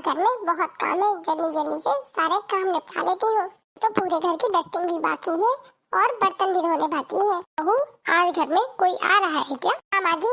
घर में बहुत काम है, जल्दी जल्दी से सारे काम निपटा लेती हूँ। तो पूरे घर की डस्टिंग भी बाकी है और बर्तन भी धोने बाकी है। बहू, आज घर में कोई आ रहा है क्या? हाँ माँ जी,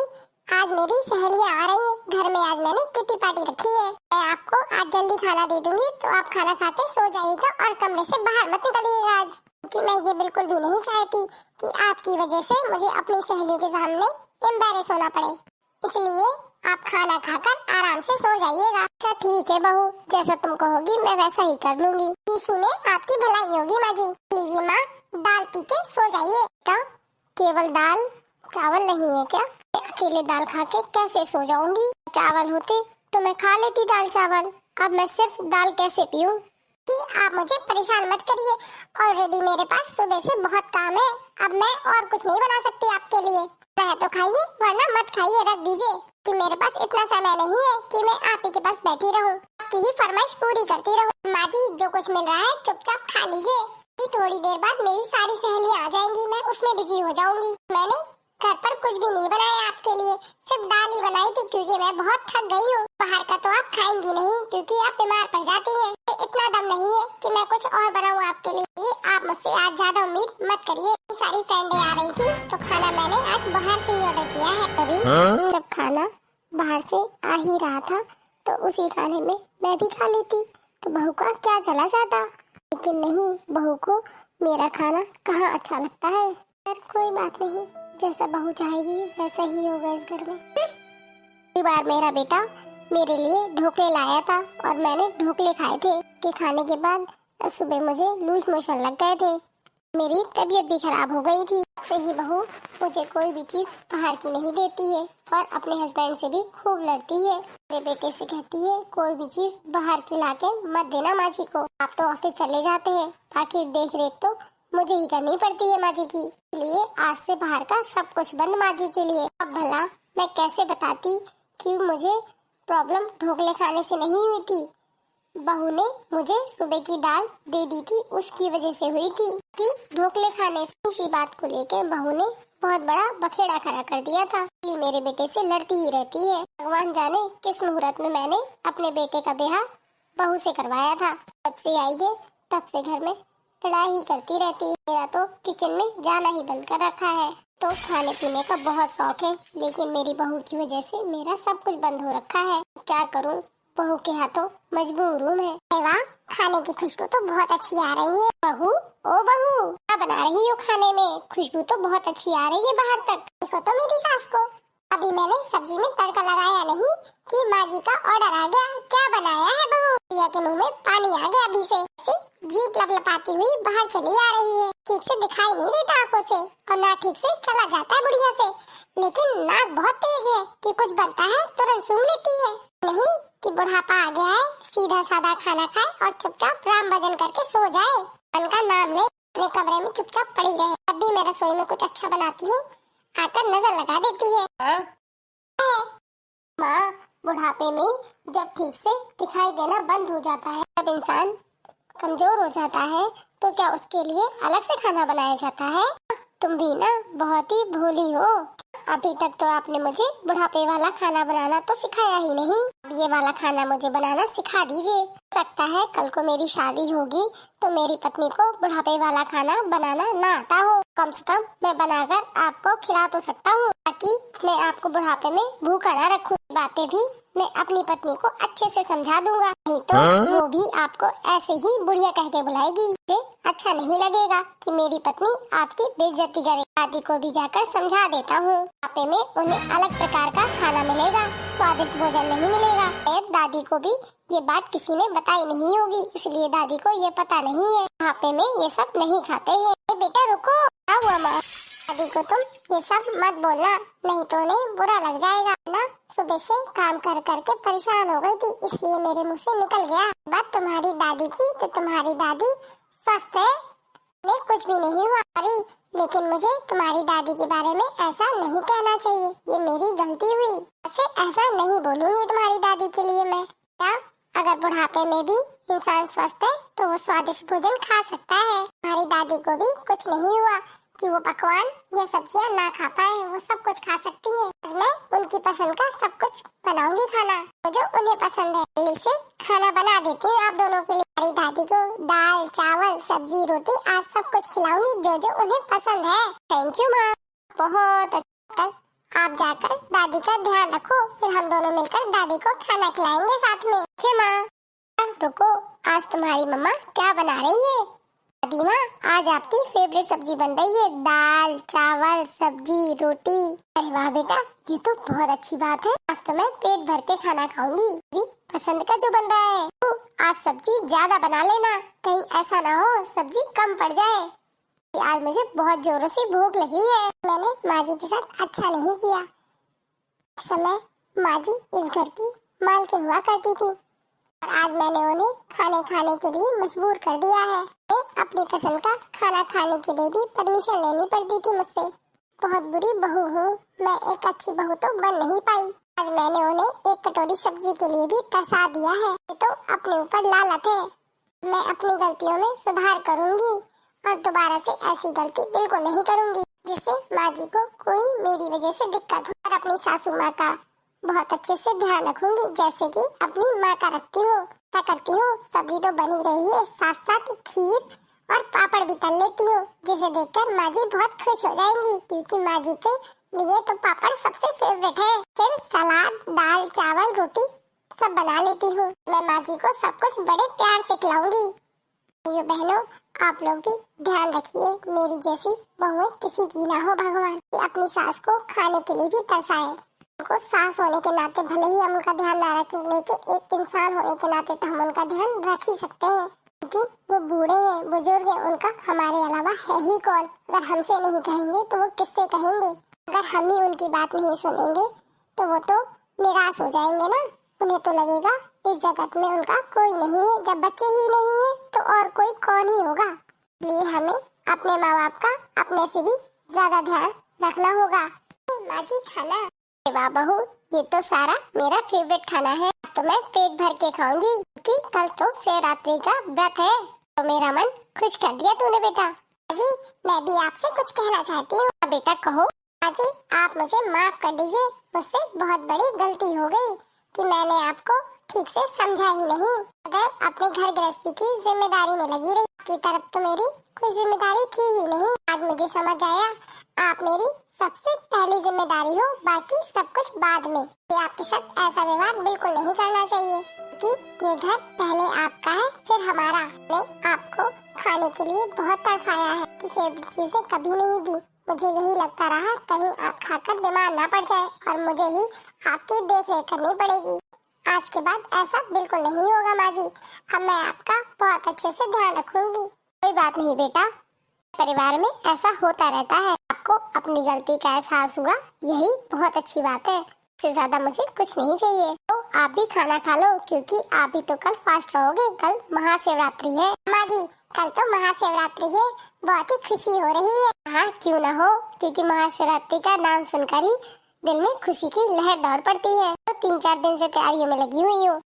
आज मेरी सहेलियाँ आ रही है। घर में आज मैंने किटी पार्टी रखी है। मैं आपको आज जल्दी खाना दे दूंगी, तो आप खाना खाते सो जाइएगा और कमरे से बाहर मत निकलिएगा आज, क्योंकि मैं ये बिल्कुल भी नहीं चाहती कि आपकी वजह से मुझे अपनी सहेलियों के सामने एम्बैरेस होना पड़े। इसलिए आप खाना खाकर आराम से सो जाइएगा। अच्छा ठीक है बहू, जैसा तुम कहोगी मैं वैसा ही कर लूंगी। इसी में आपकी भलाई होगी माँ जी। लीजिए माँ, दाल पी के सो जाइए। क्या केवल दाल चावल नहीं है क्या? अकेले दाल खा के कैसे सो जाऊंगी? चावल होते तो मैं खा लेती दाल चावल। अब मैं सिर्फ दाल कैसे पीऊं? आप मुझे परेशान मत करिए। ऑलरेडी मेरे पास सुबह से बहुत काम है। अब मैं और कुछ नहीं बना सकती आपके लिए। चाहे तो खाइए, वरना मत खाइए, रख दीजिए, कि मेरे पास इतना समय नहीं है कि मैं आप ही के पास बैठी रहूं, आपकी ही फरमाइश पूरी करती रहूं। माँ जी, जो कुछ मिल रहा है चुपचाप खा लीजिए। अभी थोड़ी देर बाद मेरी सारी सहेलियां आ जाएंगी, मैं उसमें बिजी हो जाऊंगी। मैंने घर पर कुछ भी नहीं बनाया आपके लिए, सिर्फ दाल ही बनाई थी, क्योंकि मैं बहुत थक गई हूँ। बाहर का तो आप खाएंगी नहीं, क्योंकि आप बीमार पड़ जाती हैं। इतना दम नहीं है कि मैं कुछ और बनाऊं आपके लिए। आप मुझसे आज ज्यादा उम्मीद मत करिए। सारी फ्रेंडें आ रही थी, तो खाना मैंने आज बाहर से ही ऑर्डर किया है। अभी जब खाना बाहर से आ ही रहा था, तो उसी खाने में मैं भी खा लेती, तो बहू का क्या चला जाता। लेकिन नहीं, बहू को मेरा खाना कहाँ अच्छा लगता है। यार कोई बात नहीं, जैसा बहू चाहेगी वैसा ही होगा इस घर में। एक बार मेरा बेटा मेरे लिए ढोकले लाया था और मैंने ढोकले खाए थे। के खाने के बाद सुबह मुझे लूज मोशन लग गए थे। मेरी तबीयत भी खराब हो गई थी। से ही बहू मुझे कोई भी चीज बाहर की नहीं देती है और अपने हस्बैंड से भी खूब लड़ती है। मेरे बेटे से कहती है कोई भी चीज बाहर की लाके मत देना माँ जी को। आप तो ऑफिस चले जाते हैं, बाकी देख रेख तो मुझे ही करनी पड़ती है माँ जी की। इसलिए आज से बाहर का सब कुछ बंद माँ जी के लिए। अब भला मैं कैसे बताती कि मुझे प्रॉब्लम ढोकले खाने से नहीं हुई थी। बहू ने मुझे सुबह की दाल दे दी थी, उसकी वजह से हुई थी कि ढोकले खाने से। इसी बात को लेकर बहू ने बहुत बड़ा बखेड़ा खड़ा कर दिया था। ये मेरे बेटे से लड़ती ही रहती है। भगवान जाने किस मुहूर्त में मैंने अपने बेटे का ब्याह बहू से करवाया था। तब से आई है, तब से घर में लड़ाई ही करती रहती है। मेरा तो किचन में जाना ही बंद कर रखा है। तो खाने पीने का बहुत शौक है, लेकिन मेरी बहू की वजह से मेरा सब कुछ बंद हो रखा है। क्या करूं, बहू के हाथों मजबूर हूँ मैं। वाह, खाने की खुशबू तो बहुत अच्छी आ रही है। बहू, ओ बहू, क्या बना रही हो खाने में? खुशबू तो बहुत अच्छी आ रही है बाहर तक। देखो तो मेरी सास को, अभी मैंने सब्जी में तड़का लगाया नहीं कि माँ जी का ऑर्डर आ गया। क्या बनाया है बहू? पिया के मुँह में पानी आ गया अभी से। जीप लपलपाती हुई बाहर चली आ रही है। ठीक से दिखाई नहीं देता आंखों से और ना ठीक से चला जाता है बुढ़िया से, लेकिन नाक बहुत तेज है कि कुछ बनता है तुरंत सूंघ लेती है। नहीं कि बुढ़ापा आ गया है, सीधा साधा खाना खाए और चुपचाप राम भजन करके सो जाए। मन का नाम ले, अपने कमरे में चुपचाप पड़ी रहे। अब भी मैं रसोई में कुछ अच्छा बनाती हूँ, आकर नजर लगा देती है। माँ, बुढ़ापे में जब ठीक से दिखाई देना बंद हो जाता है, जब इंसान कमजोर हो जाता है, तो क्या उसके लिए अलग से खाना बनाया जाता है? तुम भी ना बहुत ही भोली हो। अभी तक तो आपने मुझे बुढ़ापे वाला खाना बनाना तो सिखाया ही नहीं। अब ये वाला खाना मुझे बनाना सिखा दीजिए। सकता है कल को मेरी शादी होगी तो मेरी पत्नी को बुढ़ापे वाला खाना बनाना ना आता हो। कम से कम मैं बनाकर आपको खिला तो सकता हूँ, ताकि मैं आपको बुढ़ापे में भूखा ना रखूँ। बातें भी मैं अपनी पत्नी को अच्छे से समझा दूंगा, नहीं तो वो भी आपको ऐसे ही बुढ़िया कह के बुलाएगी। मुझे अच्छा नहीं लगेगा कि मेरी पत्नी आपकी बेइज्जती करे। दादी को भी जाकर समझा देता हूँ, बुढ़ापे में उन्हें अलग प्रकार का खाना मिलेगा, स्वादिष्ट भोजन नहीं मिलेगा। शायद दादी को भी ये बात किसी ने बताई नहीं होगी, इसलिए दादी को ये पता नहीं है। बुढ़ापे में ये सब नहीं खाते हैं। बेटा रुको, क्या हुआ माँ? दादी को तुम ये सब मत बोलना, नहीं तो उन्हें बुरा लग जाएगा ना। सुबह से काम कर करके परेशान हो गई थी, इसलिए मेरे मुंह से निकल गया। बात तुम्हारी दादी की, तो तुम्हारी दादी स्वस्थ है, उन्हें कुछ भी नहीं हुआ। अरे लेकिन मुझे तुम्हारी दादी के बारे में ऐसा नहीं कहना चाहिए, ये मेरी गलती हुई। ऐसा नहीं बोलूंगी तुम्हारी दादी के लिए मैं। क्या अगर बुढ़ापे में भी इंसान स्वस्थ है तो वो स्वादिष्ट भोजन खा सकता है। हमारी दादी को भी कुछ नहीं हुआ कि वो पकवान या सब्जियां ना खा पाए, वो सब कुछ खा सकती है। आज मैं उनकी पसंद का सब कुछ बनाऊंगी खाना, जो उन्हें पसंद है। जल्दी से खाना देती हूँ आप दोनों के लिए। हमारी दादी को दाल चावल सब्जी रोटी आज सब कुछ खिलाऊंगी जो जो उन्हें पसंद है। थैंक यू माँ, बहुत अच्छा। आप जाकर दादी का ध्यान रखो, फिर हम दोनों मिलकर दादी को खाना खिलाएंगे साथ में। ठीक माँ। रुको, आज तुम्हारी मम्मा क्या बना रही है? दादी माँ, आज आपकी फेवरेट सब्जी बन रही है, दाल चावल सब्जी रोटी। अरे वाह बेटा, ये तो बहुत अच्छी बात है। आज तो मैं पेट भर के खाना खाऊंगी, भी पसंद का जो बन रहा है। तो आज सब्जी ज्यादा बना लेना, कहीं ऐसा ना हो सब्जी कम पड़ जाए। आज मुझे बहुत जोरों से भूख लगी है। मैंने माँ जी के साथ अच्छा नहीं किया। समय माँ जी इस घर की मालकिन हुआ करती थी और आज मैंने उन्हें खाने खाने के लिए मजबूर कर दिया है। मैं अपनी पसंद का खाना खाने के लिए भी परमिशन लेनी पड़ती थी मुझसे। बहुत बुरी बहू हूँ मैं, एक अच्छी बहू तो बन नहीं पाई। आज मैंने उन्हें एक कटोरी सब्जी के लिए भी तरसा दिया है। ये तो अपने ऊपर लालत है। मैं अपनी गलतियों में सुधार करूंगी और दोबारा से ऐसी गलती बिल्कुल नहीं करूंगी जिससे माँ जी को कोई मेरी वजह से दिक्कत हो। और अपनी सासू माँ का बहुत अच्छे से ध्यान रखूंगी, जैसे कि अपनी माँ का रखती हूँ। क्या करती हूँ, सब्जी तो बनी रही है, साथ साथ खीर और पापड़ भी तल लेती हूँ, जिसे देखकर माँ जी बहुत खुश हो जाएंगी, क्योंकि माँ जी के लिए तो पापड़ सबसे फेवरेट है। फिर सलाद दाल चावल रोटी सब बना लेती हूँ। मैं माँ जी को सब कुछ बड़े प्यार से खिलाऊंगी। बहनों, आप लोग भी ध्यान रखिए, मेरी जैसी बहू किसी की ना हो भगवान। अपनी सास को खाने के लिए भी तरसाए। उनको सास होने के नाते भले ही हम उनका ध्यान ना रखें, लेकिन एक इंसान होने के नाते तो हम उनका ध्यान रख ही सकते हैं, क्योंकि वो बूढ़े हैं बुजुर्ग हैं, उनका हमारे अलावा है ही कौन। अगर हमसे नहीं कहेंगे तो वो किससे कहेंगे? अगर हम ही उनकी बात नहीं सुनेंगे तो वो तो निराश हो जाएंगे ना। उन्हें तो लगेगा इस जगत में उनका कोई नहीं है। जब बच्चे ही नहीं है तो और कोई कौन ही होगा। इसलिए हमें अपने माँ बाप का अपने से भी ज्यादा ध्यान रखना होगा। माँ जी खाना, वाह बहू, ये तो सारा मेरा फेवरेट खाना है। तो मैं पेट भर के खाऊंगी, क्योंकि कल तो शिवरात्रि का व्रत है। तो मेरा मन खुश कर दिया तूने बेटा। जी, मैं भी आपसे कुछ कहना चाहती हूँ। बेटा कहो। जी, आप मुझे माफ कर दीजिए, मुझसे बहुत बड़ी गलती हो गई कि मैंने आपको ठीक से समझा ही नहीं। अगर अपने घर गृहस्थी की जिम्मेदारी में लगी रही, आपकी तरफ तो मेरी कोई जिम्मेदारी थी ही नहीं। आज मुझे समझ आया, आप मेरी सबसे पहली जिम्मेदारी हो, बाकी सब कुछ बाद में। ये आपके साथ ऐसा व्यवहार बिल्कुल नहीं करना चाहिए, क्योंकि ये घर पहले आपका है फिर हमारा। मैं आपको खाने के लिए बहुत तड़पाया है कि फेवरेट चीजें कभी नहीं दी। मुझे यही लगता रहा कहीं आप खाकर बीमार ना पड़ जाए और मुझे ही आपकी देख रेख करनी पड़ेगी। आज के बाद ऐसा बिल्कुल नहीं होगा माँ जी। अब मैं आपका बहुत अच्छे से ध्यान रखूंगी। कोई बात नहीं बेटा, परिवार में ऐसा होता रहता है। आपको अपनी गलती का एहसास हुआ, यही बहुत अच्छी बात है। इससे ज्यादा मुझे कुछ नहीं चाहिए। तो आप भी खाना खा लो, क्योंकि आप भी तो कल फास्ट रहोगे। कल महाशिवरात्रि है। माँ जी, कल तो महाशिवरात्रि है, बहुत ही खुशी हो रही है। हाँ, क्यों ना हो, क्योंकि महाशिवरात्रि का नाम सुनकर ही दिल में खुशी की लहर दौड़ पड़ती है। तो 3-4 दिन से तैयारियों में लगी हुई हूँ।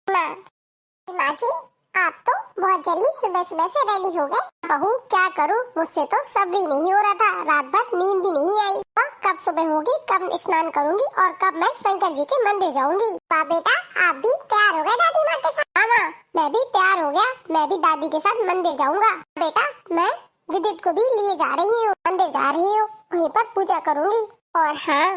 माँ जी, आप तो बहुत जल्दी सुबह सुबह से रेडी हो गए। बहू क्या करूँ, मुझसे तो सब्र ही नहीं हो रहा था। रात भर नींद भी नहीं आई। कब सुबह होगी, कब स्नान करूंगी और कब मैं शंकर जी के मंदिर जाऊंगी। वाह बेटा, आप भी तैयार हो गए दादी माँ के साथ? हाँ, मैं भी तैयार हो गया। मैं भी दादी के साथ मंदिर जाऊंगा। बेटा, मैं विदित को भी लिए जा रही हूँ, मंदिर जा रही हूँ, वहीं पर पूजा करूंगी। और हाँ,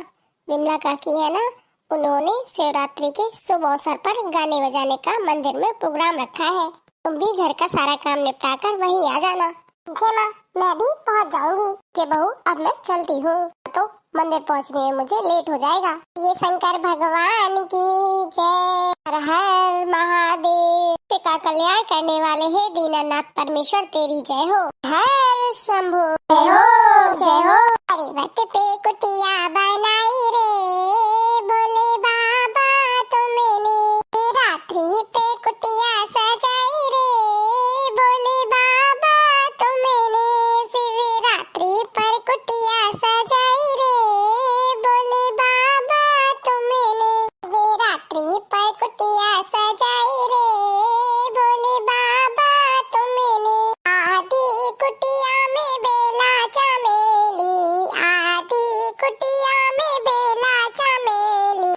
विमला काकी है ना, उन्होंने शिवरात्रि के शुभ अवसर पर गाने बजाने का मंदिर में प्रोग्राम रखा है। तुम भी घर का सारा काम निपटा कर वहीं आ जाना। ठीक है माँ, मैं भी पहुँच जाऊंगी। के बहू, अब मैं चलती हूँ, तो मंदिर पहुँचने में मुझे लेट हो जाएगा। ये शंकर भगवान की जय। हर हर महादेव। का कल्याण करने वाले हे दीनानाथ परमेश्वर तेरी जय हो। हर शंभु जय हो जय हो। पर्वत पे कुटिया बनाई रे भोले बाबा तुमने, रात्रि पे कुटिया सजाई रे भोले बाबा तुमने, शिवरात्रि पर कुटिया सजाई रे भोले बाबा तुमने, शिवरात्रि पर कुटिया सजाई रे भोले बाबा तुमने, आदि कुटिया में बेला चमेली, आदि कुटिया में बेला चमेली,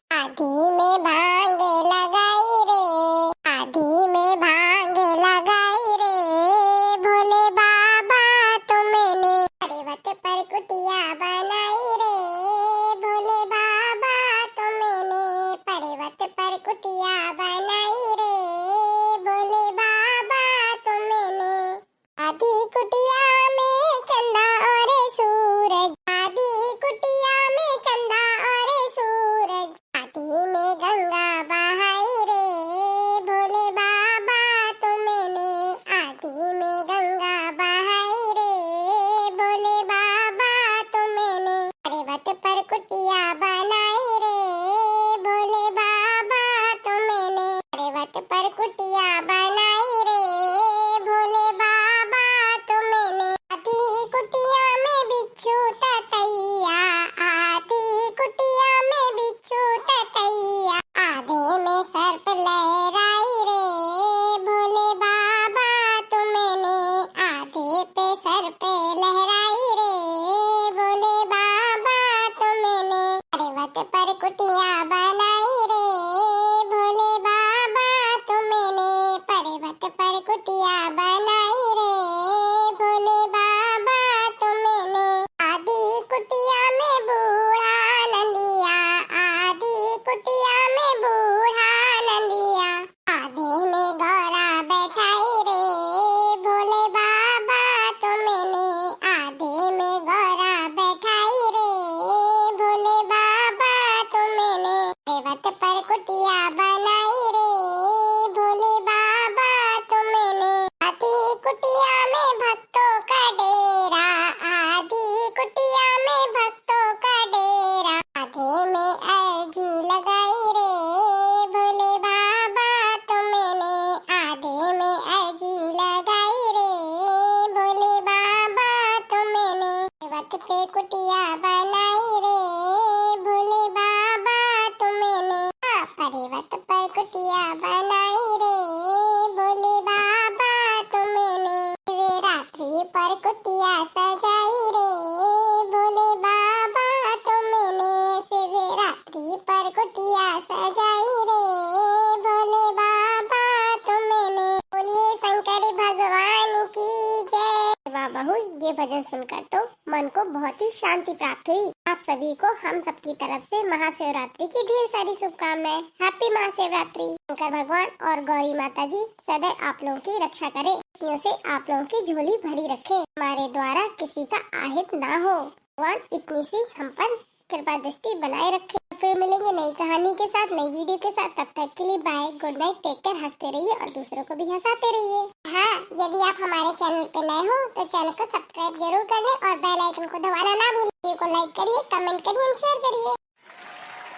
वाह बहू, ये भजन सुनकर तो मन को बहुत ही शांति प्राप्त हुई। आप सभी को हम सबकी तरफ से महाशिवरात्रि की ढेर सारी शुभकामनाएं। हैप्पी महाशिवरात्रि। शंकर भगवान और गौरी माता जी सदैव आप लोगों की रक्षा करे, खुशियों से आप लोगों की झोली भरी रखे, हमारे द्वारा किसी का आहित ना हो। भगवान इतनी सी हम पर कृपा दृष्टि बनाए रखे। फिर मिलेंगे नई कहानी के साथ, नई वीडियो के साथ। तब तक के लिए bye, good night, take care. हंसते रहिए और दूसरों को भी हंसाते रहिए। हाँ, यदि आप हमारे चैनल पे नए हो तो चैनल को सब्सक्राइब जरूर कर लें और बेल आइकन को दबाना ना भूलिए। वीडियो को लाइक करिए, कमेंट करिए और शेयर करिए।